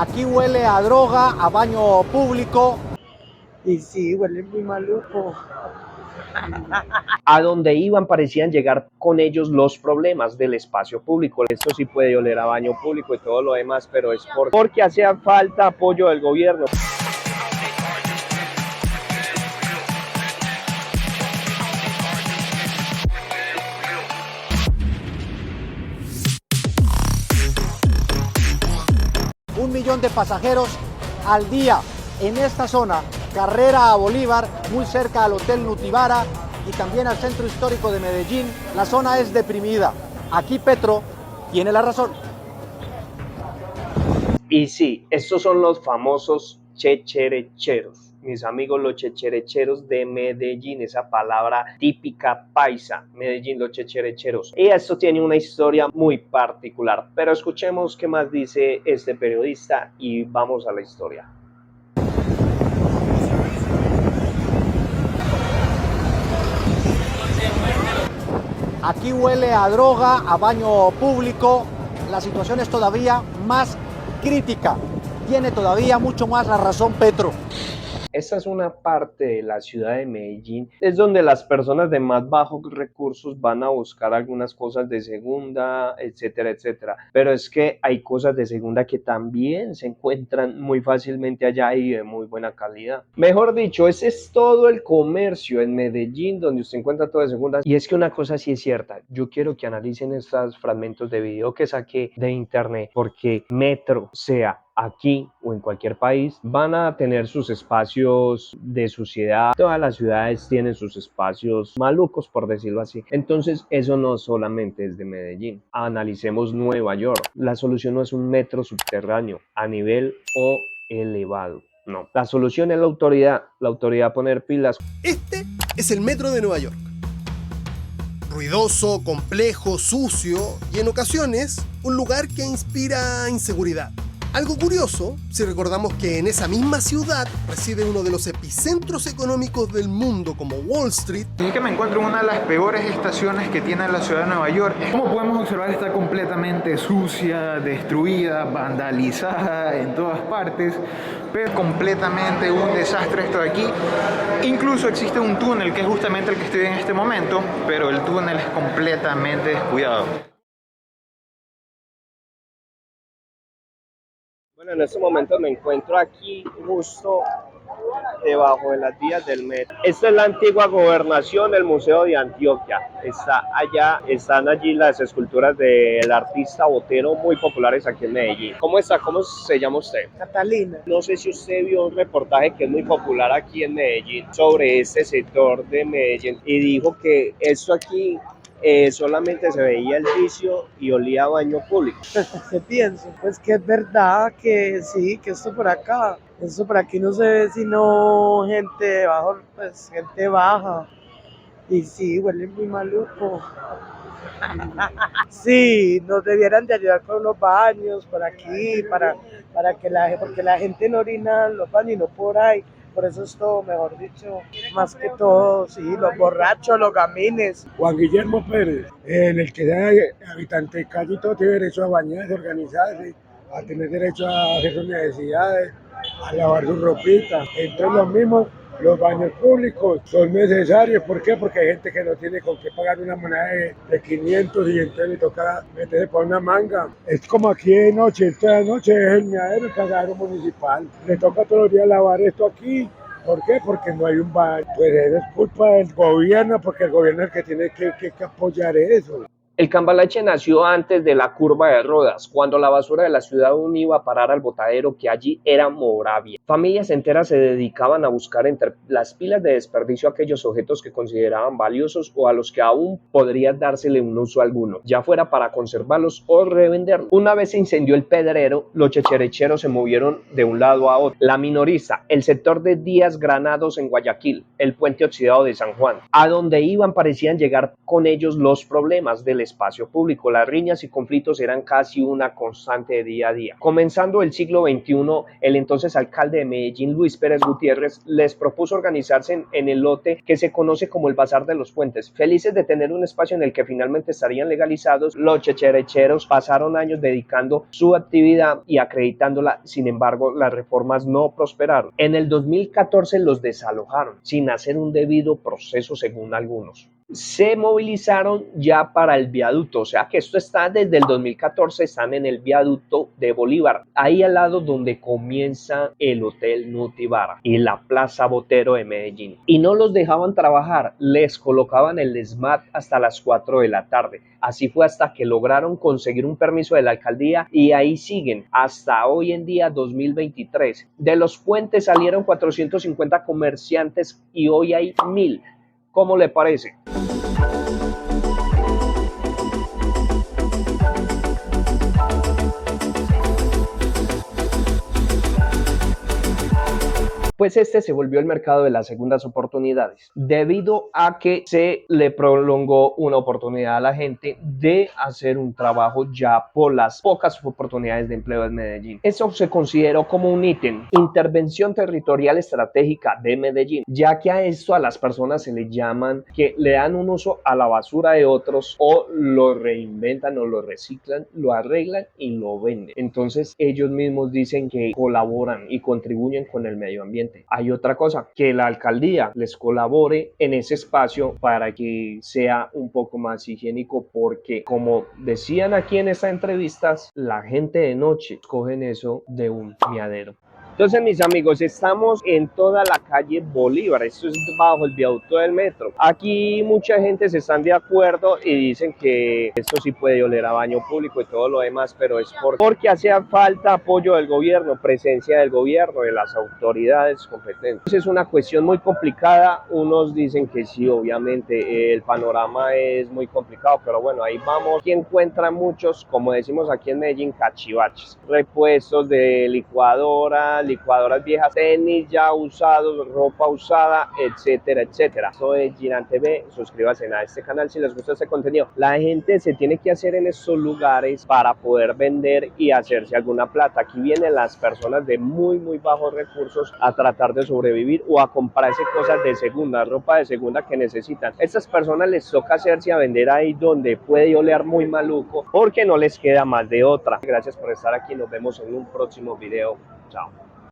Aquí huele a droga, a baño público. Y sí, huele muy maluco. A donde iban parecían llegar con ellos los problemas del espacio público. Esto sí puede oler a baño público y todo lo demás, pero es porque hacía falta apoyo del gobierno. Un millón de pasajeros al día en esta zona, carrera a Bolívar, muy cerca al Hotel Nutibara y también al centro histórico de Medellín. La zona es deprimida. Aquí Petro tiene la razón. Y sí, estos son los famosos checherecheros, mis amigos los checherecheros de Medellín, esa palabra típica paisa, Medellín, los checherecheros. Y esto tiene una historia muy particular, pero escuchemos qué más dice este periodista y vamos a la historia. Aquí huele a droga, a baño público. La situación es todavía más crítica. Tiene todavía mucho más la razón Petro. Esta es una parte de la ciudad de Medellín, es donde las personas de más bajos recursos van a buscar algunas cosas de segunda, etcétera, etcétera. Pero es que hay cosas de segunda que también se encuentran muy fácilmente allá y de muy buena calidad. Mejor dicho, ese es todo el comercio en Medellín donde usted encuentra todo de segunda. Y es que una cosa sí es cierta, yo quiero que analicen estos fragmentos de video que saqué de internet, porque Metro, sea aquí o en cualquier país, van a tener sus espacios de suciedad. Todas las ciudades tienen sus espacios malucos, por decirlo así. Entonces, eso no solamente es de Medellín. Analicemos Nueva York. La solución no es un metro subterráneo a nivel o elevado. No, la solución es la autoridad poner pilas. Este es el metro de Nueva York. Ruidoso, complejo, sucio y en ocasiones un lugar que inspira inseguridad. Algo curioso, si recordamos que en esa misma ciudad reside uno de los epicentros económicos del mundo como Wall Street. Es que me encuentro en una de las peores estaciones que tiene la ciudad de Nueva York. Como podemos observar, está completamente sucia, destruida, vandalizada en todas partes, pero completamente un desastre esto de aquí. Incluso existe un túnel que es justamente el que estoy en este momento, pero el túnel es completamente descuidado. Bueno, en este momento me encuentro aquí justo debajo de las vías del metro. Esta es la antigua gobernación del Museo de Antioquia. Está allá, están allí las esculturas del artista Botero muy populares aquí en Medellín. ¿Cómo está? ¿Cómo se llama usted? Catalina. No sé si usted vio un reportaje que es muy popular aquí en Medellín sobre este sector de Medellín y dijo que esto aquí solamente se veía el vicio y olía a baño público. ¿Qué pienso? Pues que es verdad que sí, que esto por aquí no se ve sino gente bajo, pues gente baja. Y sí, huele muy maluco. Sí, nos debieran de ayudar con los baños por aquí, para que porque la gente no orina en los baños y no por ahí. Por eso es todo, mejor dicho, más que todo, sí, los borrachos, los gamines. Juan Guillermo Pérez, en el que sea habitante de calle, todo tiene derecho a bañarse, a organizarse, a tener derecho a hacer sus necesidades, a lavar su ropita. Entonces lo mismo, los baños públicos son necesarios. ¿Por qué? Porque hay gente que no tiene con qué pagar una moneda de 500 y entonces le toca meterse por una manga. Es como aquí de noche, esta noche es el miadero, el cagadero municipal. Le toca todos los días lavar esto aquí. ¿Por qué? Porque no hay un baño. Pues eso es culpa del gobierno, porque el gobierno es el que tiene que apoyar eso. El Cambalache nació antes de la curva de Rodas, cuando la basura de la ciudad aún iba a parar al botadero que allí era Moravia. Familias enteras se dedicaban a buscar entre las pilas de desperdicio aquellos objetos que consideraban valiosos o a los que aún podría dársele un uso alguno, ya fuera para conservarlos o revenderlos. Una vez se incendió el Pedrero, los checherecheros se movieron de un lado a otro. La Minorista, el sector de Díaz Granados en Guayaquil, el puente oxidado de San Juan. A donde iban parecían llegar con ellos los problemas del espacio público. Las riñas y conflictos eran casi una constante de día a día. Comenzando el siglo XXI, el entonces alcalde de Medellín, Luis Pérez Gutiérrez, les propuso organizarse en el lote que se conoce como el Bazar de los Puentes. Felices de tener un espacio en el que finalmente estarían legalizados, los checherecheros pasaron años dedicando su actividad y acreditándola. Sin embargo, las reformas no prosperaron. En el 2014 los desalojaron sin hacer un debido proceso, según algunos. Se movilizaron ya para el viaducto, o sea que esto está desde el 2014, están en el viaducto de Bolívar, ahí al lado donde comienza el Hotel Nutibara y la Plaza Botero de Medellín. Y no los dejaban trabajar, les colocaban el SMAT hasta las 4 de la tarde. Así fue hasta que lograron conseguir un permiso de la alcaldía y ahí siguen hasta hoy en día 2023. De los puentes salieron 450 comerciantes y hoy hay 1000. ¿Cómo le parece? Pues este se volvió el mercado de las segundas oportunidades, debido a que se le prolongó una oportunidad a la gente de hacer un trabajo ya por las pocas oportunidades de empleo en Medellín. Eso se consideró como un ítem, intervención territorial estratégica de Medellín, ya que a esto a las personas se le llaman que le dan un uso a la basura de otros o lo reinventan o lo reciclan, lo arreglan y lo venden. Entonces ellos mismos dicen que colaboran y contribuyen con el medio ambiente. Hay otra cosa, que la alcaldía les colabore en ese espacio para que sea un poco más higiénico, porque como decían aquí en estas entrevistas, la gente de noche cogen eso de un miadero. Entonces, mis amigos, estamos en toda la calle Bolívar, esto es bajo el viaducto del metro. Aquí mucha gente se están de acuerdo y dicen que esto sí puede oler a baño público y todo lo demás, pero es porque hace falta apoyo del gobierno, presencia del gobierno, de las autoridades competentes. Es una cuestión muy complicada, unos dicen que sí, obviamente el panorama es muy complicado, pero bueno, ahí vamos. Aquí encuentran muchos, como decimos aquí en Medellín, cachivaches, repuestos de licuadoras viejas, tenis ya usados, ropa usada, etcétera, etcétera. Soy Giran TV, suscríbanse a este canal si les gusta este contenido. La gente se tiene que hacer en estos lugares para poder vender y hacerse alguna plata. Aquí vienen las personas de muy bajos recursos a tratar de sobrevivir o a comprarse cosas de segunda, ropa de segunda que necesitan. Estas personas les toca hacerse a vender ahí donde puede oler muy maluco porque no les queda más de otra. Gracias por estar aquí, nos vemos en un próximo video. Chao.